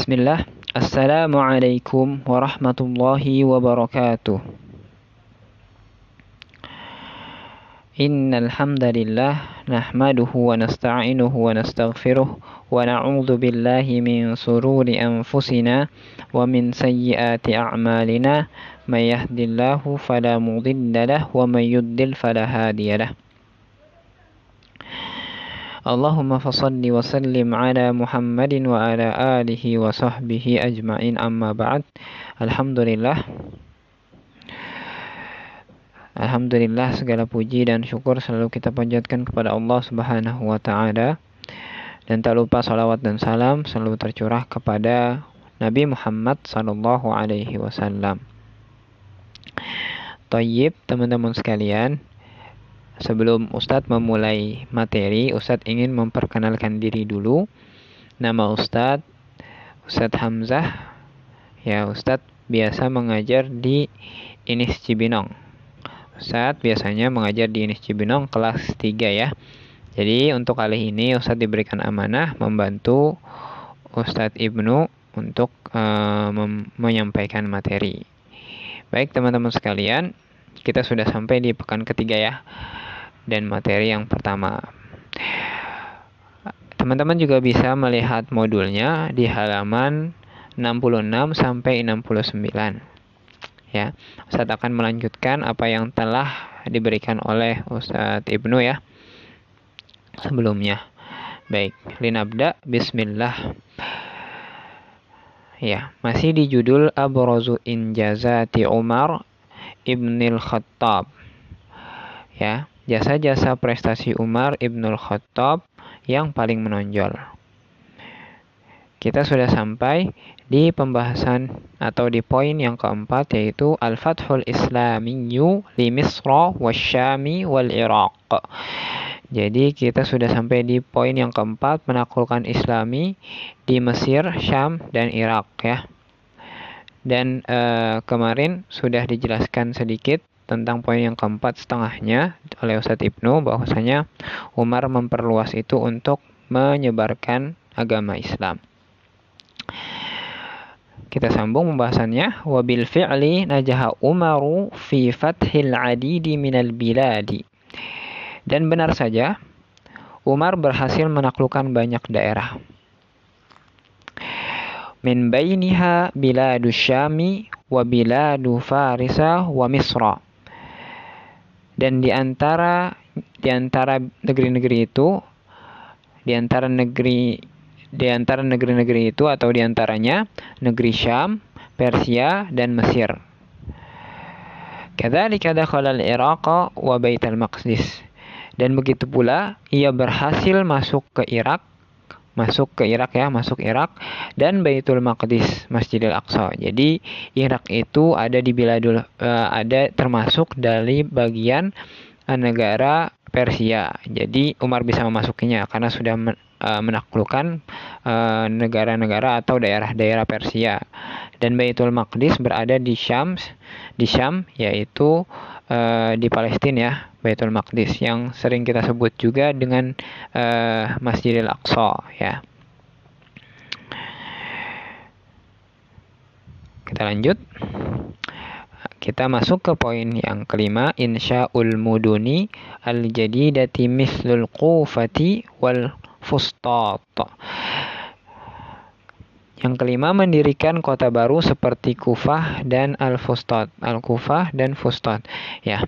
Bismillah. Assalamualaikum warahmatullahi wabarakatuh. Innal hamdalillah nahmaduhu wa nasta'inuhu wa nastaghfiruh wa na'udzu billahi min shururi anfusina wa min sayyiati a'malina may yahdihillahu fala mudilla lahu wa may yudlil fala hadiya lahu. Allahumma fasalli wa sallim ala Muhammadin wa ala alihi wa sahbihi ajma'in, amma ba'd. Alhamdulillah segala puji dan syukur selalu kita panjatkan kepada Allah Subhanahu wa ta'ala. Dan tak lupa salawat dan salam selalu tercurah kepada Nabi Muhammad sallallahu alaihi wasallam. Thayyib, teman-teman sekalian. Sebelum Ustadz memulai materi, Ustadz ingin memperkenalkan diri dulu. Nama Ustadz Hamzah. Ya, Ustadz biasa mengajar di INIS Cibinong. Ustadz biasanya mengajar di INIS Cibinong kelas 3 ya. Jadi untuk kali ini Ustadz diberikan amanah membantu Ustadz Ibnu untuk menyampaikan materi. Baik teman-teman sekalian, kita sudah sampai di pekan ketiga ya. Dan materi yang pertama, teman-teman juga bisa melihat modulnya di halaman 66 sampai 69 ya. Ustadz akan melanjutkan apa yang telah diberikan oleh Ustadz Ibnu ya sebelumnya. Baik, linabda, bismillah. Ya, masih di judul Abrazu Injazati Umar Ibnul Khattab ya. Jasa-jasa prestasi Umar Ibnul Khattab yang paling menonjol. Kita sudah sampai di pembahasan atau di poin yang keempat, yaitu Al-Fathul Islamiyyu li Misra wasyami wal Iraq. Jadi kita sudah sampai di poin yang keempat, penaklukan Islami di Mesir, Syam, dan Irak ya. Dan kemarin sudah dijelaskan sedikit tentang poin yang keempat setengahnya oleh Ustadz Ibnu, bahwasanya Umar memperluas itu untuk menyebarkan agama Islam. Kita sambung pembahasannya. Wabil fi'li najaha Umaru fi fathil adidi minal biladi. Dan benar saja Umar berhasil menaklukkan banyak daerah. Min bainiha biladu Syami wa biladu Farisa wa Misra. Dan di antara negeri-negeri itu, di antara negeri-negeri itu atau di antaranya negeri Syam, Persia, dan Mesir. Kadzalika dakhala al-Iraq wa Baitul Maqdis. Dan begitu pula ia berhasil masuk Irak dan Baitul Maqdis, Masjidil Aqsa. Jadi Irak itu ada di termasuk dari bagian negara Persia. Jadi Umar bisa memasukinya karena sudah menaklukkan negara-negara atau daerah-daerah Persia. Dan Baitul Maqdis berada di Syam, yaitu di Palestina ya, Baitul Maqdis yang sering kita sebut juga dengan Masjidil Aqsa ya. Kita lanjut. Kita masuk ke poin yang kelima, insya'ul muduni al-jadidati mislul Qufati wal Fustat. Yang kelima, mendirikan kota baru seperti Kufah dan Al-Fustat. Al-Kufah dan Fustat ya.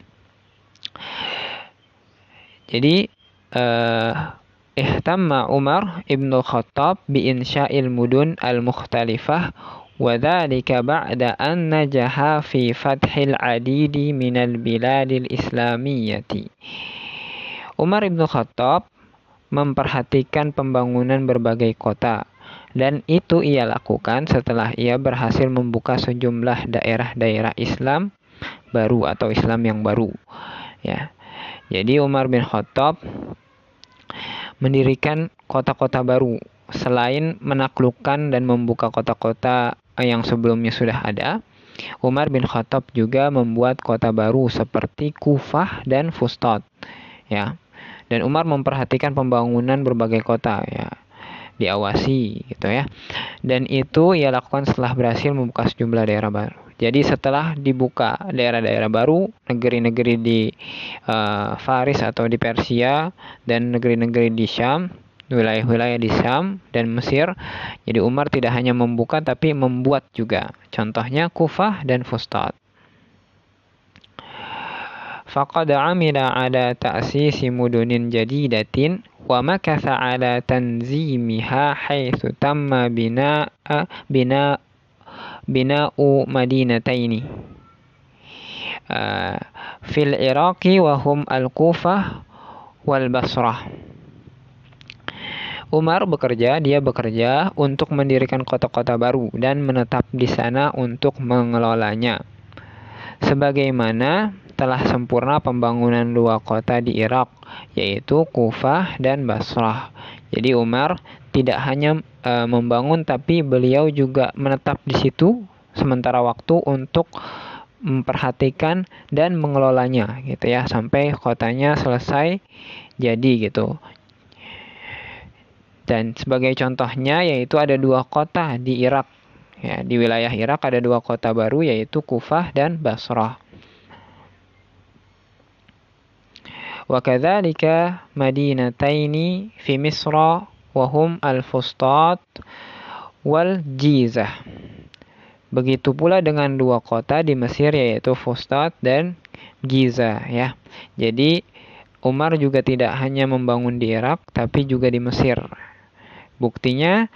Jadi ihtamma Umar Ibnul Khattab bi insya'il mudun al-mukhtalifah wa dzalika ba'da an najaha fi fathil adidi minal biladil islamiyyati. Umar Ibnul Khattab memperhatikan pembangunan berbagai kota, dan itu ia lakukan setelah ia berhasil membuka sejumlah daerah-daerah Islam baru atau Islam yang baru ya. Jadi Umar bin Khattab mendirikan kota-kota baru selain menaklukkan dan membuka kota-kota yang sebelumnya sudah ada. Umar bin Khattab juga membuat kota baru seperti Kufah dan Fustat ya. Dan Umar memperhatikan pembangunan berbagai kota ya. diawasi gitu ya. Dan itu ia lakukan setelah berhasil membuka sejumlah daerah baru. Jadi setelah dibuka daerah-daerah baru, negeri-negeri di Faris atau di Persia dan negeri-negeri di Syam, wilayah-wilayah di Syam dan Mesir, jadi Umar tidak hanya membuka tapi membuat juga. Contohnya Kufah dan Fustat. Faqad amila ala ta'sisi mudunin jadidatin wa makatha ala tanzimiha haitsu tamma bina'u madinataini fil Iraqi wa hum al-Kufah wal Basrah. Umar dia bekerja untuk mendirikan kota-kota baru dan menetap di sana untuk mengelolanya. Sebagaimana telah sempurna pembangunan 2 kota di Irak, yaitu Kufah dan Basrah. Jadi Umar tidak hanya membangun, tapi beliau juga menetap di situ sementara waktu untuk memperhatikan dan mengelolanya gitu ya, sampai kotanya selesai jadi gitu. Dan sebagai contohnya yaitu ada 2 kota di Irak. Ya, di wilayah Irak ada 2 kota baru yaitu Kufah dan Basrah. Wa kadzalika madinataini fi Misra wa hum al-Fustat wal Jizah. Begitu pula dengan 2 kota di Mesir yaitu Fustat dan Jizah ya. Jadi Umar juga tidak hanya membangun di Irak tapi juga di Mesir. Buktinya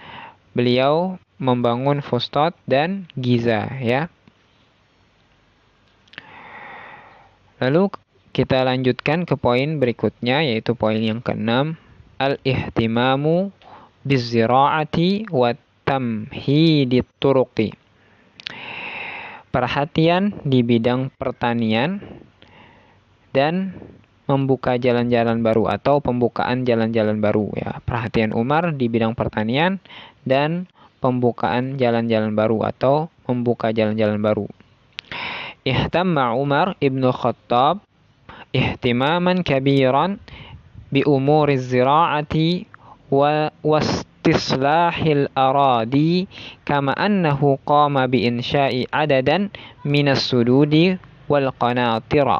beliau membangun Fustat dan Giza ya. Lalu kita lanjutkan ke poin berikutnya yaitu poin yang ke-6, al-ihtimamu bizira'ati wa tamhidit turuqi. Perhatian di bidang pertanian dan membuka jalan-jalan baru atau pembukaan jalan-jalan baru ya. Perhatian Umar di bidang pertanian dan pembukaan jalan-jalan baru atau membuka jalan-jalan baru. Ihtamma Umar ibnu Khattab ihtimaman kabiran bi umuriz zira'ati wa wastislahil aradi kama annahu qama bi insya'i adadan minas sududi wal qanatira.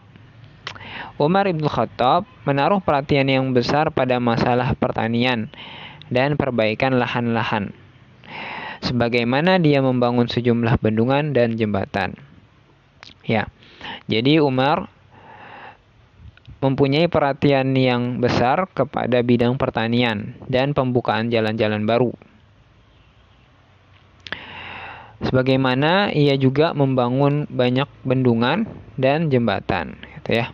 Umar ibn Khattab menaruh perhatian yang besar pada masalah pertanian dan perbaikan lahan-lahan, sebagaimana dia membangun sejumlah bendungan dan jembatan. Ya, jadi Umar mempunyai perhatian yang besar kepada bidang pertanian dan pembukaan jalan-jalan baru. Sebagaimana ia juga membangun banyak bendungan dan jembatan, gitu ya.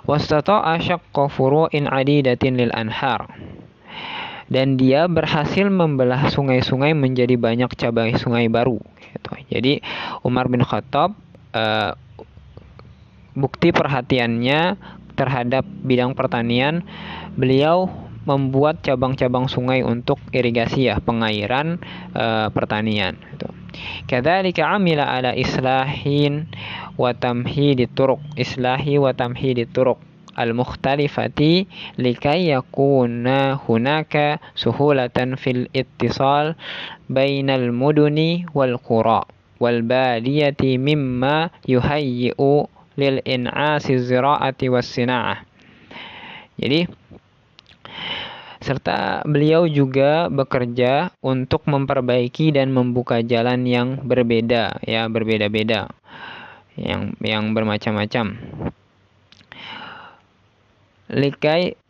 Wastata'a syaqqa furu'in 'adidatin lil anhar. Dan dia berhasil membelah sungai-sungai menjadi banyak cabang sungai baru gitu. Jadi Umar bin Khattab bukti perhatiannya terhadap bidang pertanian, beliau membuat cabang-cabang sungai untuk irigasi ya, pengairan pertanian gitu. Kadzalika amila ala islahi wa tamhidit turuq al-mukhtalifati likai yakuna hunaka suhulatan fil ittisal bainal muduni wal qura wal badiyati mimma yuhayyi'u lil in'asi zira'ati was sina'ah. Jadi serta beliau juga bekerja untuk memperbaiki dan membuka jalan yang berbeda ya, berbeda-beda yang bermacam-macam.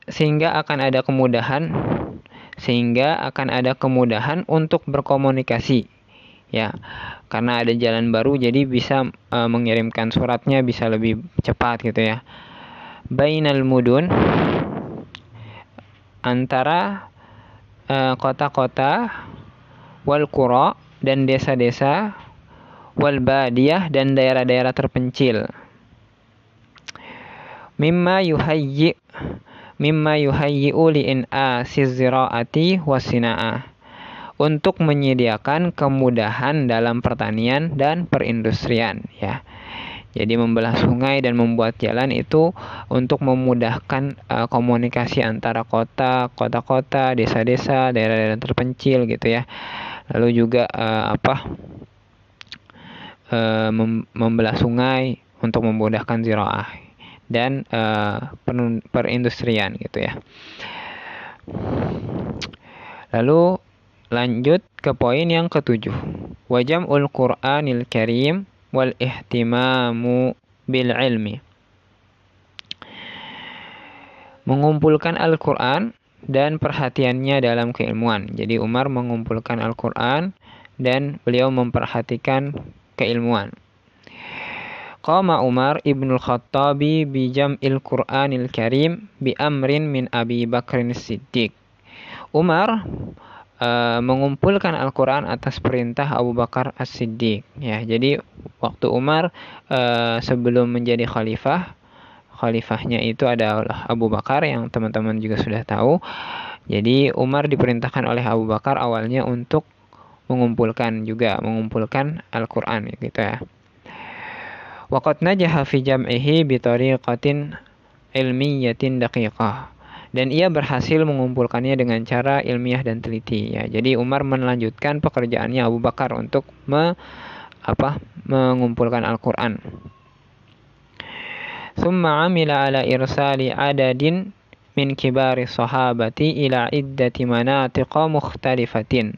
Sehingga akan ada kemudahan untuk berkomunikasi ya, karena ada jalan baru jadi bisa mengirimkan suratnya bisa lebih cepat gitu ya. Bainal mudun, antara kota-kota, wal qura dan desa-desa, wal badiyah dan daerah-daerah terpencil. Mimma yuhayyi'u li'in'asiz zira'ati wasina'ah, untuk menyediakan kemudahan dalam pertanian dan perindustrian ya. Jadi membelah sungai dan membuat jalan itu untuk memudahkan komunikasi antara kota-kota, desa-desa, daerah-daerah terpencil gitu ya. Lalu juga membelah sungai untuk memudahkan ziraah dan perindustrian gitu ya. Lalu lanjut ke poin yang ketujuh. Wajam'ul Qur'anil Karim wal ihtimamu bil ilmi. Mengumpulkan Al-Quran dan perhatiannya dalam keilmuan. Jadi Umar mengumpulkan Al-Quran dan beliau memperhatikan keilmuan. Qama Umar ibnul Khattabi bi jam'il Qur'anil Karim bi amrin min Abi Bakrin Siddiq. Umar mengumpulkan Al-Quran atas perintah Abu Bakar As-Siddiq. Ya, jadi waktu Umar sebelum menjadi khalifahnya itu adalah Abu Bakar yang teman-teman juga sudah tahu. Jadi Umar diperintahkan oleh Abu Bakar awalnya untuk mengumpulkan Al-Quran gitu ya. Waqad najaha fi jam'ihi bi tariqatin ilmiyatin daqiqah. Dan ia berhasil mengumpulkannya dengan cara ilmiah dan teliti ya. Jadi Umar melanjutkan pekerjaannya Abu Bakar untuk mengumpulkan Al-Qur'an. Tsumma 'amila 'ala irsali 'adadin min kibari sahabati ila iddati manatiqa mukhtalifatin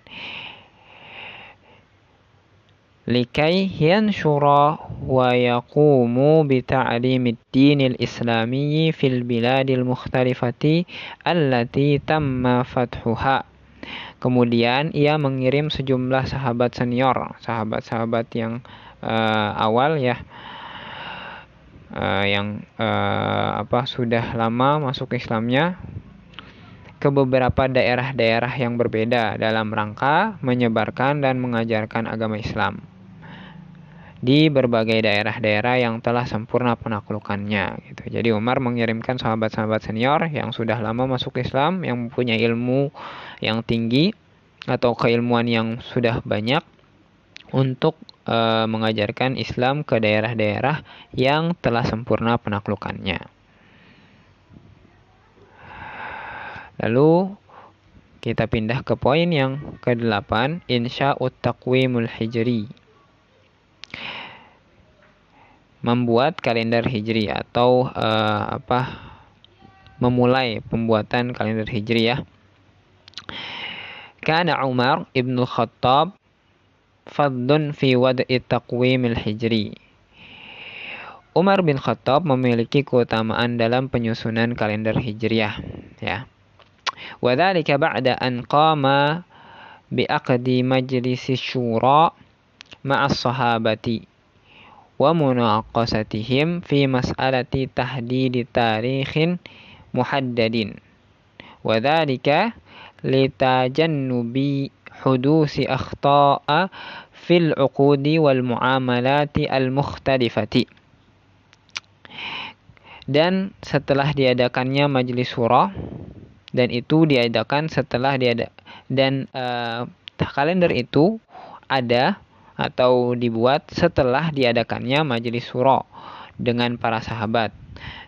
likai yanshura wa yaqumu bi ta'limid dinil islamiyyi fil biladil mukhtalifati allati tamma fathuha. Kemudian ia mengirim sejumlah sahabat senior, sahabat-sahabat yang awal ya, yang sudah lama masuk Islamnya, ke beberapa daerah-daerah yang berbeda dalam rangka menyebarkan dan mengajarkan agama Islam di berbagai daerah-daerah yang telah sempurna penaklukannya gitu. Jadi Umar mengirimkan sahabat-sahabat senior yang sudah lama masuk Islam, yang mempunyai ilmu yang tinggi atau keilmuan yang sudah banyak untuk mengajarkan Islam ke daerah-daerah yang telah sempurna penaklukannya. Lalu kita pindah ke poin yang ke-8, insya'ut taqwimul hijri. Membuat kalender hijri atau memulai pembuatan kalender hijri ya. Kana Umar ibn Khattab fadlun fi wad'i taqwimil hijri. Umar bin Khattab memiliki keutamaan dalam penyusunan kalender hijriah ya. Wa dzalika ba'da an qama bi aqdi majlis syura ma'as sahabati wa munaqasatihim fi mas'alati tahdidi tarikhin muhaddadin wa dzalika litajannubi hudusi akhta'a fil uqudi wal muamalati al mukhtalifati. Dan setelah diadakannya majelis syura, dan itu diadakan setelah kalender itu ada atau dibuat setelah diadakannya majelis syura dengan para sahabat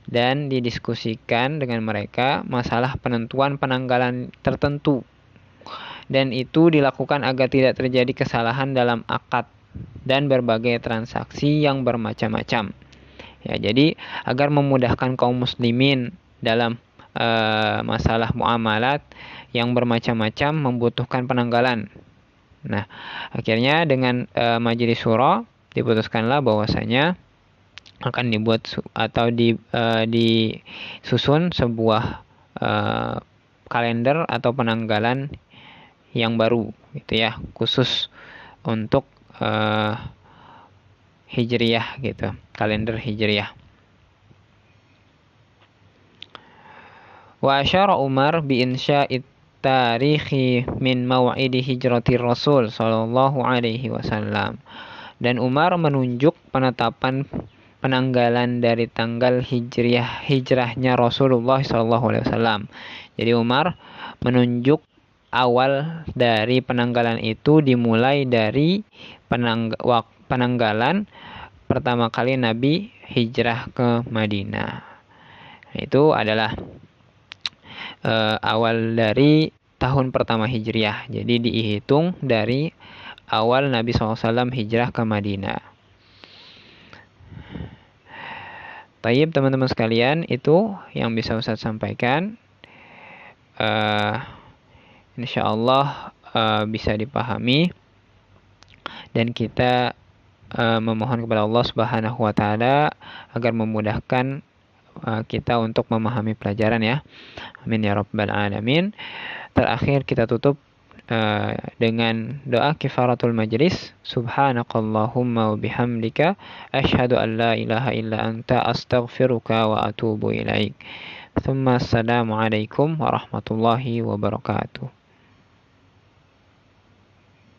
dan didiskusikan dengan mereka masalah penentuan penanggalan tertentu, dan itu dilakukan agar tidak terjadi kesalahan dalam akad dan berbagai transaksi yang bermacam-macam ya. Jadi agar memudahkan kaum muslimin dalam masalah muamalat yang bermacam-macam membutuhkan penanggalan. Nah, akhirnya dengan majelis syura diputuskanlah bahwasanya akan dibuat atau disusun sebuah kalender atau penanggalan yang baru gitu ya, khusus untuk hijriyah gitu, kalender hijriyah. Wa asyara Umar bi insya'it tarikhi min maw'idi hijratir Rasul sallallahu alaihi wasallam. Dan Umar menunjuk penetapan penanggalan dari tanggal hijrahnya Rasulullah sallallahu alaihi wasallam. Jadi Umar menunjuk awal dari penanggalan itu dimulai dari penanggalan pertama kali Nabi hijrah ke Madinah. Itu adalah awal dari tahun pertama Hijriah. Jadi dihitung dari awal Nabi SAW hijrah ke Madinah. Tayyib teman-teman sekalian, itu yang bisa Ustaz sampaikan. Insya Allah bisa dipahami, dan kita memohon kepada Allah Subhanahu wa Ta'ala agar memudahkan kita untuk memahami pelajaran ya. Amin ya rabbal alamin. Terakhir kita tutup dengan doa kifaratul majlis. Subhanakallahumma wa bihamdika asyhadu an la ilaha illa anta astaghfiruka wa atubu ilaik. Assalamualaikum warahmatullahi wabarakatuh.